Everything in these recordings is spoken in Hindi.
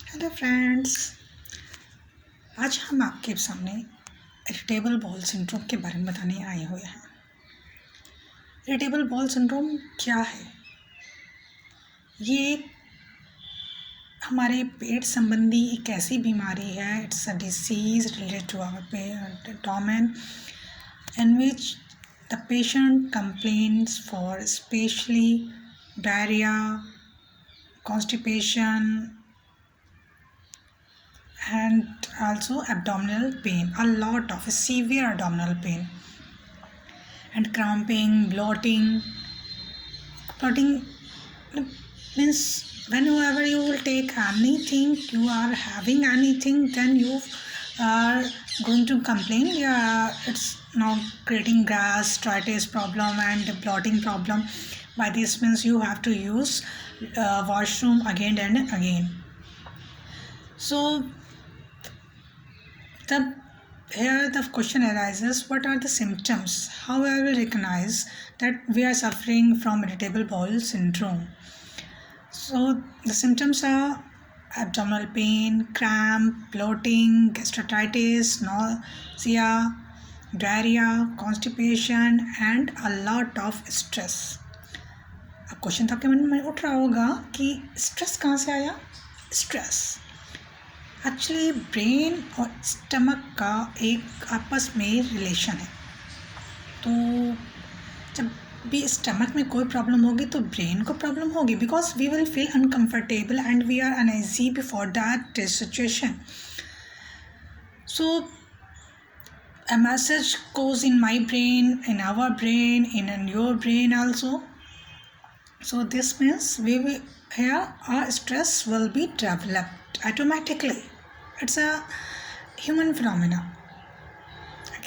हेलो फ्रेंड्स, आज हम आपके सामने इरिटेबल बाउल सिंड्रोम के बारे में बताने आए हुए हैं। इरिटेबल बाउल सिंड्रोम क्या है? ये हमारे पेट संबंधी एक ऐसी बीमारी है। It's a disease related to our abdomen in which the patient complains for especially diarrhea, constipation, and also abdominal pain, a lot of severe abdominal pain, and cramping, bloating means whenever you will take anything, you are having anything, then you are going to complain. Yeah, it's not creating gastritis problem and bloating problem. By this means you have to use washroom again and again. So here the question arises, what are the symptoms? How I will recognize that we are suffering from irritable bowel syndrome? So the symptoms are abdominal pain, cramp, bloating, gastritis, nausea, diarrhea, constipation and a lot of stress. अब क्वेश्चन तो आपके मन में उठ रहा होगा कि स्ट्रेस कहाँ से आया? स्ट्रेस एक्चुअली ब्रेन और स्टमक का एक आपस में रिलेशन है। तो जब भी स्टमक में कोई प्रॉब्लम होगी तो ब्रेन को प्रॉब्लम होगी, because we will feel uncomfortable and we are uneasy before that situation. So a message goes in my brain, in our brain, in your brain also. So this means here our stress will be developed automatically. It's a human phenomena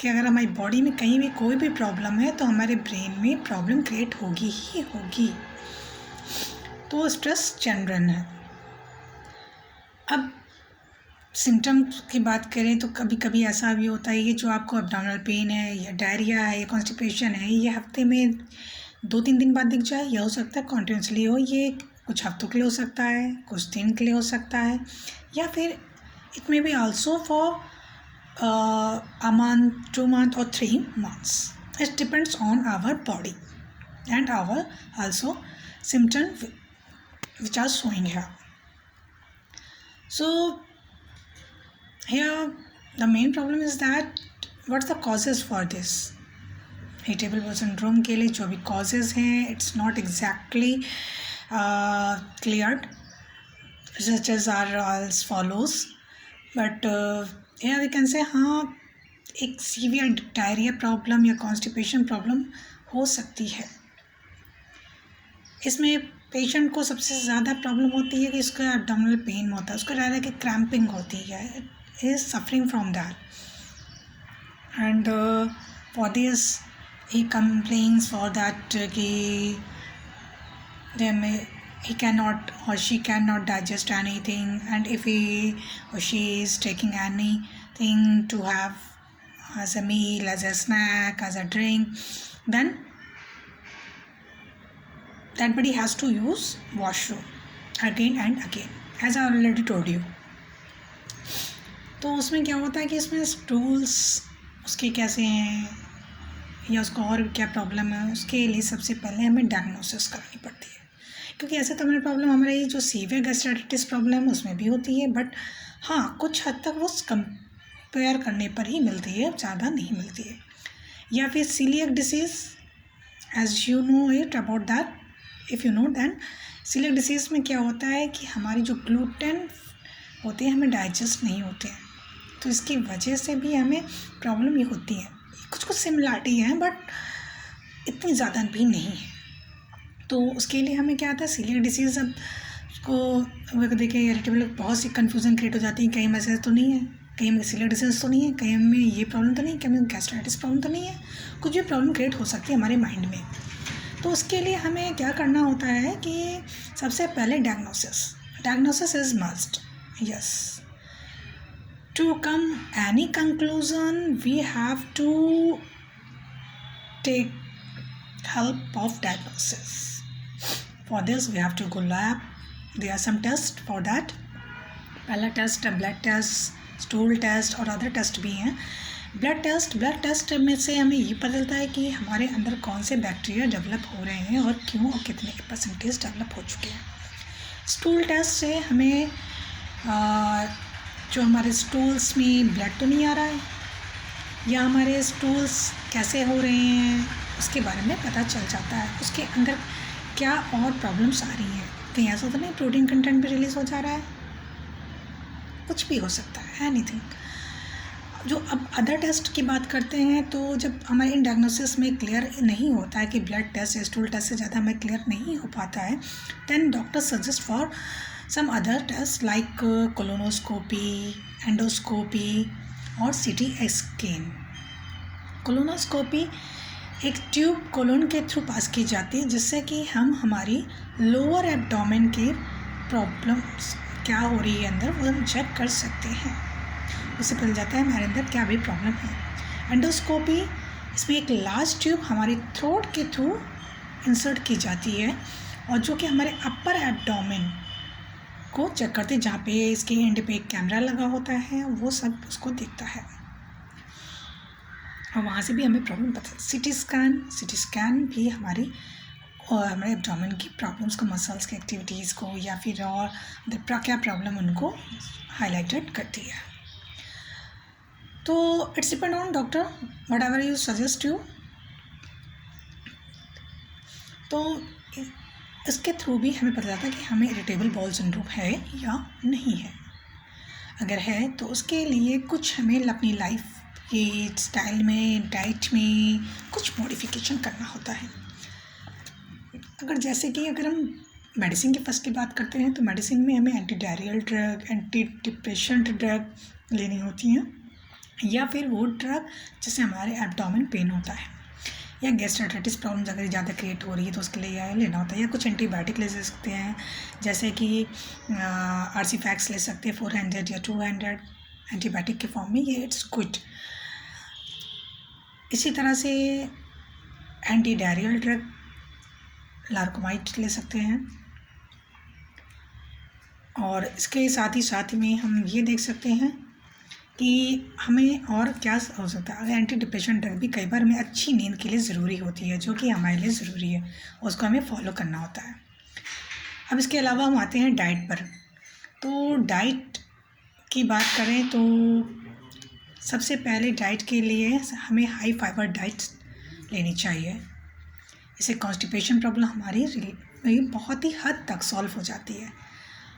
कि अगर हमारी बॉडी में कहीं भी कोई भी प्रॉब्लम है तो हमारे ब्रेन में प्रॉब्लम क्रिएट होगी ही होगी. तो स्ट्रेस जनरल है. अब सिम्टम्स की बात करें तो कभी कभी ऐसा भी होता है कि जो आपको एब्डोमिनल पेन है या डायरिया है या कॉन्स्टिपेशन है, ये हफ्ते में 2-3 दिन बाद दिख जाए, या हो सकता है कॉन्टिन्यूसली हो. ये कुछ हफ्तों के लिए हो सकता है, कुछ दिन के लिए हो सकता है, या फिर it may be also for a month, 2 months or 3 months. It depends on our body and our also symptoms which are showing here. So here the main problem is that what's the causes for this irritable bowel syndrome के लिए जो भी causes हैं, it's not exactly cleared, such as are as follows. But here we can say हाँ, एक सीवियर डायरिया प्रॉब्लम या कॉन्स्टिपेशन प्रॉब्लम हो सकती है. इसमें पेशेंट को सबसे ज़्यादा प्रॉब्लम होती है कि इसका एब्डोमिनल पेन होता है, उसको डायरिया की क्रैम्पिंग होती है. It is suffering from that and for this he complains for that कि he cannot or she cannot digest anything, and if he or she is taking anything to have as a meal, as a snack, as a drink, then that body has to use washroom again and again, as I already told you. तो उसमें क्या होता है कि इसमें स्टूल्स उसके कैसे हैं या उसको और क्या प्रॉब्लम है, उसके लिए सबसे पहले हमें डायग्नोसिस करानी पड़ती है. क्योंकि ऐसे तो हमारी प्रॉब्लम हमारी जो सीवियर गैस्ट्राइटिस प्रॉब्लम है उसमें भी होती है, बट हाँ कुछ हद तक वो कंपेयर करने पर ही मिलती है, ज़्यादा नहीं मिलती है. या फिर celiac disease, as you know it about that, if you know then celiac disease में क्या होता है कि हमारी जो ग्लूटेन होते हैं हमें डाइजेस्ट नहीं होते हैं, तो इसकी वजह से भी हमें प्रॉब्लम ये होती है. कुछ कुछ सिमिलरिटी है बट इतनी ज़्यादा भी नहीं है. तो उसके लिए हमें क्या आता है, सीलियक डिसीज़. अब उसको देखिए इरिटेबल बहुत सी कन्फ्यूज़न क्रिएट हो जाती है. कहीं में से तो नहीं है, कहीं में सीलियक डिसीज़ तो नहीं है, कहीं में ये प्रॉब्लम तो नहीं है, कहीं में गैस्ट्राइटिस प्रॉब्लम तो नहीं है. कुछ भी प्रॉब्लम क्रिएट हो सकती है हमारे माइंड में. तो उसके लिए हमें क्या करना होता है कि सबसे पहले diagnosis is must. Yes, to come any conclusion we have to take help of diagnosis. For this we have to go lab. There are some tests for that. पहला test blood test, stool test और अदर टेस्ट भी हैं। ब्लड टेस्ट में से हमें ये पता चलता है कि हमारे अंदर कौन से बैक्टीरिया डेवलप हो रहे हैं और क्यों और कितने परसेंटेज डेवलप हो चुके हैं। स्टूल टेस्ट से हमें जो हमारे स्टूल्स में ब्लड तो नहीं आ रहा है या हमारे स्टूल्स कैसे हो रहे हैं उसके बारे में पता चल जाता है। उसके अंदर क्या और प्रॉब्लम्स आ रही हैं, कहीं ऐसा तो नहीं प्रोटीन कंटेंट भी रिलीज़ हो जा रहा है, कुछ भी हो सकता है, एनीथिंग। जो अब अदर टेस्ट की बात करते हैं तो जब हमारे इन डायग्नोसिस में क्लियर नहीं होता है कि ब्लड टेस्ट या स्टूल टेस्ट से ज़्यादा हमें क्लियर नहीं हो पाता है, then doctor suggest for some other test like colonoscopy, endoscopy और सीटी स्कैन। कोलोनोस्कोपी एक ट्यूब कोलोन के थ्रू पास की जाती है जिससे कि हम हमारी लोअर एब्डोमेन की प्रॉब्लम्स क्या हो रही है अंदर वो हम चेक कर सकते हैं। उससे पता जाता है हमारे अंदर क्या भी प्रॉब्लम है। एंडोस्कोपी, इसमें एक लार्ज ट्यूब हमारी थ्रोट के थ्रू इंसर्ट की जाती है और जो कि हमारे अपर एब्डोमेन को चेक करते हैं, जहाँ पे इसके एंड पे एक कैमरा लगा होता है, वो सब उसको देखता है और वहाँ से भी हमें प्रॉब्लम पता है। सीटी स्कैन भी हमारे एब्डोमेन की प्रॉब्लम्स को, मसल्स की एक्टिविटीज़ को या फिर और क्या प्रॉब्लम उनको हाईलाइटेड करती है। तो it's depend on doctor what ever you suggest you. तो इसके थ्रू भी हमें पता चलता है कि हमें इरिटेबल बाउल सिंड्रोम है या नहीं है। अगर है तो उसके लिए कुछ हमें अपनी लाइफ के स्टाइल में, डाइट में कुछ मॉडिफिकेशन करना होता है। अगर जैसे कि अगर हम मेडिसिन की फर्स्ट की बात करते हैं तो मेडिसिन में हमें anti diarrhoeal drug, anti depression drug लेनी होती हैं या फिर वो ड्रग जिससे हमारे एब्डोमेन पेन होता है या गैस्ट्राइटिस प्रॉब्लम अगर ज़्यादा क्रिएट हो रही है तो उसके लिए यह लेना होता है। या कुछ एंटीबायोटिक ले सकते हैं जैसे कि आर्सीफैक्स ले सकते हैं 400 या 200 एंटीबायोटिक के फॉर्म में, ये इट्स गुड। इसी तरह से एंटी डायरियल ड्रग लार्कोमाइड ले सकते हैं और इसके साथ ही में हम ये देख सकते हैं कि हमें और क्या हो सकता है। एंटी डिप्रेशन ड्रग भी कई बार हमें अच्छी नींद के लिए ज़रूरी होती है, जो कि हमारे लिए ज़रूरी है, उसको हमें फॉलो करना होता है। अब इसके अलावा हम आते हैं डाइट पर। तो डाइट की बात करें तो सबसे पहले डाइट के लिए हमें हाई फाइबर डाइट लेनी चाहिए। इससे कॉन्स्टिपेशन प्रॉब्लम हमारी बहुत ही हद तक सॉल्व हो जाती है।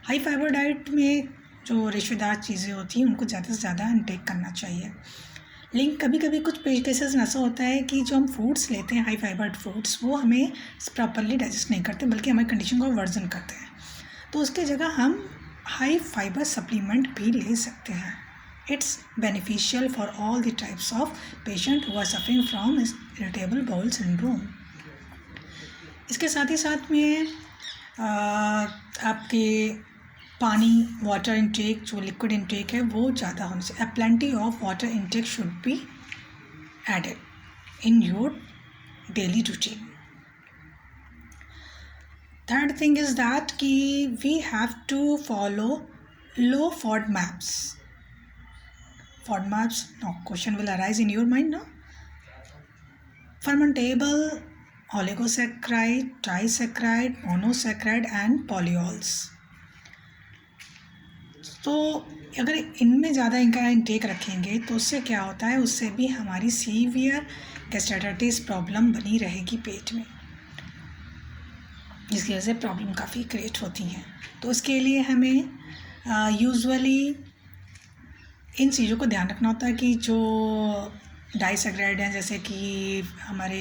हाई फाइबर डाइट में जो रेशेदार चीज़ें होती हैं उनको ज़्यादा से ज़्यादा इनटेक करना चाहिए। लेकिन कभी कभी कुछ केसेस में ऐसा होता है कि जो हम फूड्स लेते हैं हाई फाइबर फूड्स, वो हमें प्रॉपरली डाइजेस्ट नहीं करते बल्कि हमारी कंडीशन को वर्जन करते हैं। तो उसकी जगह हम हाई फाइबर सप्लीमेंट भी ले सकते हैं। It's beneficial for all the types of patient who are suffering from irritable bowel syndrome. इसके साथ में आपके पानी, वाटर इनटेक, जो लिक्विड इनटेक है वो ज़्यादा होने से plenty of water intake should be added in your daily routine. Third thing is that कि we have to follow low FODMAPs. FODMAPs, now question will arise in your mind now. Fermentable oligosaccharide, trisaccharide, monosaccharide and polyols. तो अगर इनमें ज़्यादा इनका इंटेक रखेंगे तो उससे क्या होता है, उससे भी हमारी सीवियर गैस्ट्राइटिस प्रॉब्लम बनी रहेगी पेट में, जिसकी वजह से प्रॉब्लम काफ़ी क्रिएट होती हैं। तो उसके लिए हमें यूजुअली इन चीज़ों को ध्यान रखना होता है कि जो डाइसैकराइड हैं जैसे कि हमारे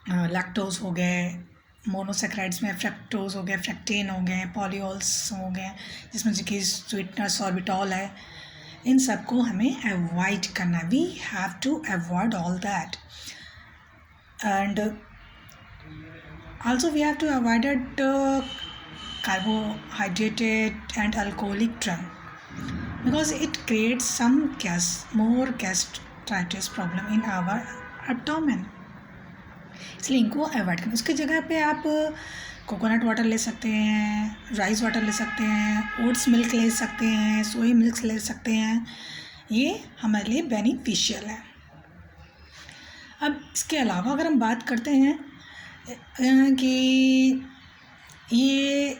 लैक्टोज हो गए, मोनोसैकराइड्स में फ्रक्टोज हो गए, फ्रैक्टेन हो गए, पॉलीऑल्स हो गए जिसमें कि स्वीटनर सॉर्बिटॉल है, इन सब को हमें अवॉइड करना है। We have to avoid all that and also we have to avoid carbohydrated and alcoholic drink because it creates some more gastritis problem in our abdomen, इसलिए इनको अवॉइड करें। उसकी जगह पे आप कोकोनट वाटर ले सकते हैं, राइस वाटर ले सकते हैं, ओट्स मिल्क ले सकते हैं, सोया मिल्क ले सकते हैं। ये हमारे लिए बेनिफिशियल है। अब इसके अलावा अगर हम बात करते हैं कि ये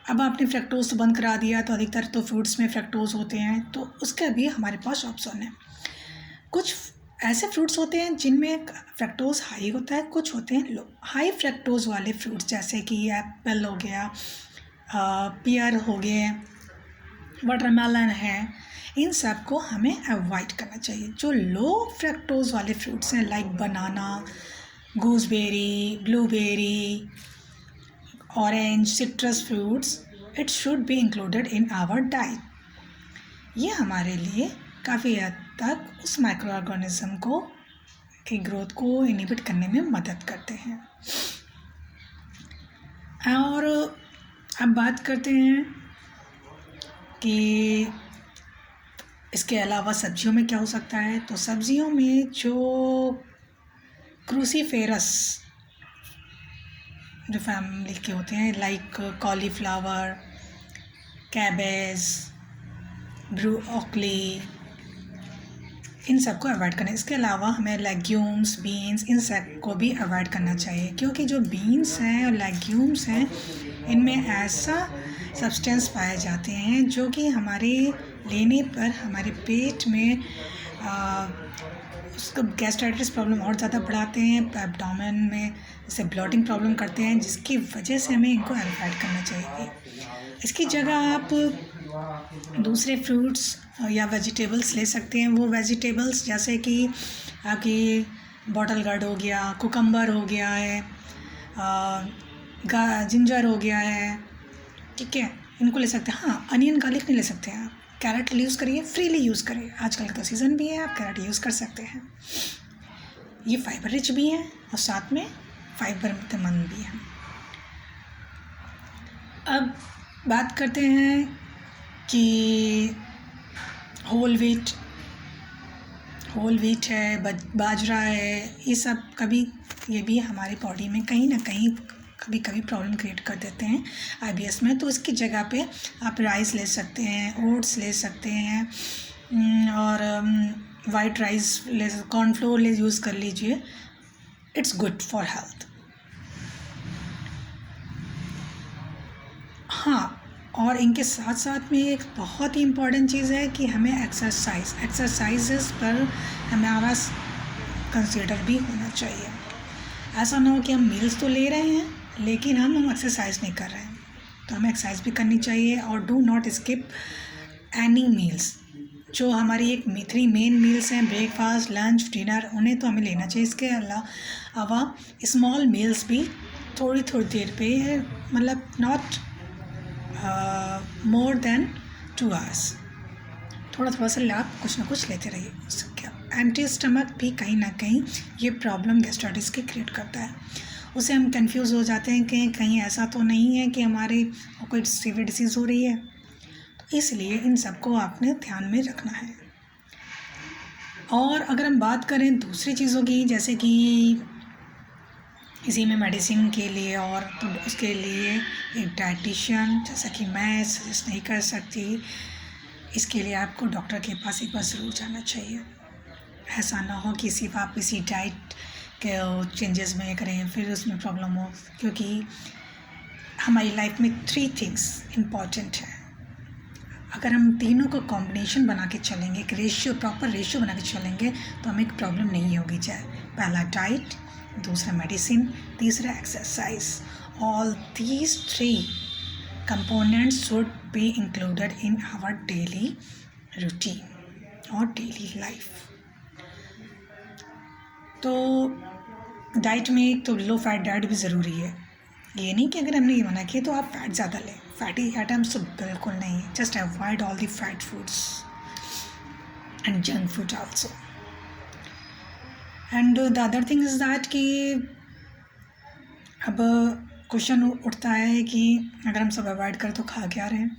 अब आपने फ्रैक्टोज तो बंद करा दिया, तो अधिकतर तो फ्रूट्स में फ्रैक्टोज होते हैं, तो उसका भी हमारे पास ऑप्शन है। कुछ ऐसे फ्रूट्स होते हैं जिनमें फ्रैक्टोज हाई होता है, कुछ होते हैं लो। हाई फ्रैक्टोज वाले फ्रूट्स जैसे कि एप्पल हो गया, पियर हो गए, वाटरमेलन है, इन सब को हमें अवॉइड करना चाहिए। जो लो फ्रैक्टोज वाले फ्रूट्स हैं like banana, gooseberry, blueberry, orange, citrus fruits, it should be included in our diet. ये हमारे लिए काफ़ी हद तक उस माइक्रो ऑर्गेनिज्म को की ग्रोथ को इनहिबिट करने में मदद करते हैं। और अब बात करते हैं कि इसके अलावा सब्जियों में क्या हो सकता है। तो सब्जियों में जो क्रूसीफेरस जो फैमिली के होते हैं लाइक कॉलीफ्लावर, कैबेज, ब्रोकली, इन सब को अवॉइड करना है। इसके अलावा हमें लेग्यूम्स, बीन्स, इन सब को भी अवॉइड करना चाहिए, क्योंकि जो बीन्स हैं और लेग्यूम्स हैं इनमें ऐसा सब्सटेंस पाए जाते हैं जो कि हमारे लेने पर हमारे पेट में उसको गैस्ट्राइटिस प्रॉब्लम और ज़्यादा बढ़ाते हैं, एब्डोमेन में जैसे ब्लॉटिंग प्रॉब्लम करते हैं, जिसकी वजह से हमें इनको अवॉइड करना चाहिए। इसकी जगह आप दूसरे फ्रूट्स या वेजिटेबल्स ले सकते हैं। वो वेजिटेबल्स जैसे कि आपकी बॉटल गार्ड हो गया, कुकम्बर हो गया है, जिंजर हो गया है, ठीक है, इनको ले सकते हैं। हाँ, अनियन गार्लिक नहीं ले सकते हैं आप। कैरेट यूज़ करिए, फ्रीली यूज़ करिए, आजकल का सीज़न भी है, आप कैरेट यूज़ कर सकते हैं। ये फाइबर रिच भी है और साथ में फाइबरमंद भी है। अब बात करते हैं कि होल व्हीट है, बाजरा है, ये सब कभी ये भी हमारी बॉडी में कहीं ना कहीं कभी कभी प्रॉब्लम क्रिएट कर देते हैं IBS में। तो इसकी जगह पे आप राइस ले सकते हैं, ओट्स ले सकते हैं, और वाइट राइस ले, कॉर्नफ्लोर ले यूज़ कर लीजिए। It's good for health. हाँ, और इनके साथ साथ में एक बहुत ही इम्पॉर्टेंट चीज़ है कि हमें एक्सरसाइजेस पर हमारा कंसिडर भी होना चाहिए। ऐसा ना हो कि हम मील्स तो ले रहे हैं लेकिन हम एक्सरसाइज नहीं कर रहे हैं। तो हमें एक्सरसाइज भी करनी चाहिए और do not skip any meals. जो हमारी एक 3 मेन मील्स हैं, ब्रेकफास्ट, लंच, डिनर, उन्हें तो हमें लेना चाहिए। इसके अलावा स्मॉल मील्स भी थोड़ी थोड़ी देर पे, मतलब नॉट मोर देन 2 आवर्स, थोड़ा थोड़ा सा आप कुछ ना कुछ लेते रहिए। उससे एम्प्टी स्टमक भी कहीं ना कहीं ये प्रॉब्लम गैस्ट्राइटिस की क्रिएट करता है। उससे हम कंफ्यूज हो जाते हैं कि कहीं ऐसा तो नहीं है कि हमारे कोई सीवियर डिसीज़ हो रही है। तो इसलिए इन सबको आपने ध्यान में रखना है। और अगर हम बात करें दूसरी चीज़ों की, जैसे कि इसी में मेडिसिन के लिए, और तो उसके लिए एक डाइटिशियन जैसा कि मैं सजेस्ट नहीं कर सकती। इसके लिए आपको डॉक्टर के पास एक बार ज़रूर जाना चाहिए। ऐसा ना हो कि सिर्फ आप इसी डाइट के चेंजेस में करें फिर उसमें प्रॉब्लम हो, क्योंकि हमारी लाइफ में 3 थिंग्स इम्पॉर्टेंट है। अगर हम तीनों को कॉम्बिनेशन बना के चलेंगे, एक रेशियो, प्रॉपर रेशियो बना के चलेंगे, तो हमें एक प्रॉब्लम नहीं होगी। चाहे पहला डाइट, दूसरा मेडिसिन, तीसरा exercise. All these 3 components should be included in our daily routine और daily life। तो डाइट में एक तो लो फैट डाइट भी ज़रूरी है। ये नहीं कि अगर हमने ये मना किया तो आप फैट ज़्यादा लें, फैटी आइटम्स तो बिल्कुल नहीं। Just avoid all the fat foods and junk food also. And the other thing is that कि अब क्वेश्चन उठता है कि अगर हम सब अवॉइड करें तो खा क्या रहे हैं।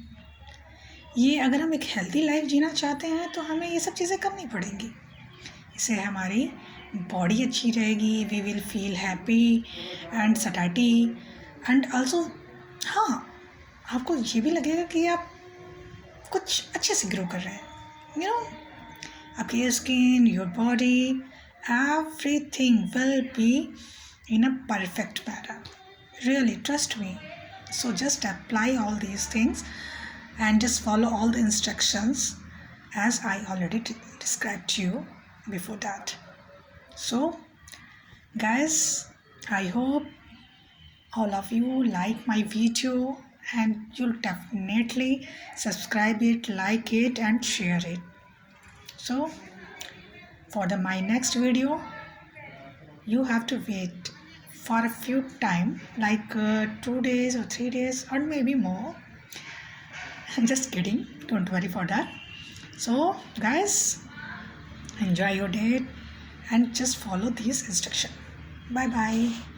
ये अगर हम एक हेल्दी लाइफ जीना चाहते हैं तो हमें ये सब चीज़ें करनी पड़ेंगी। इससे हमारी बॉडी अच्छी रहेगी, we will feel happy and satiety, and also हाँ, आपको ये भी लगेगा कि आप कुछ अच्छे से ग्रो कर रहे हैं। आपकी skin, your body, everything will be in a perfect manner. Really, trust me. So just apply all these things and just follow all the instructions as I already described to you before that. So, guys, I hope all of you like my video and you'll definitely subscribe it, like it, and share it. So, for my next video, you have to wait for a few time, like 2 days or 3 days or maybe more. I'm just kidding, don't worry for that. So guys, enjoy your day and just follow these instructions. Bye bye.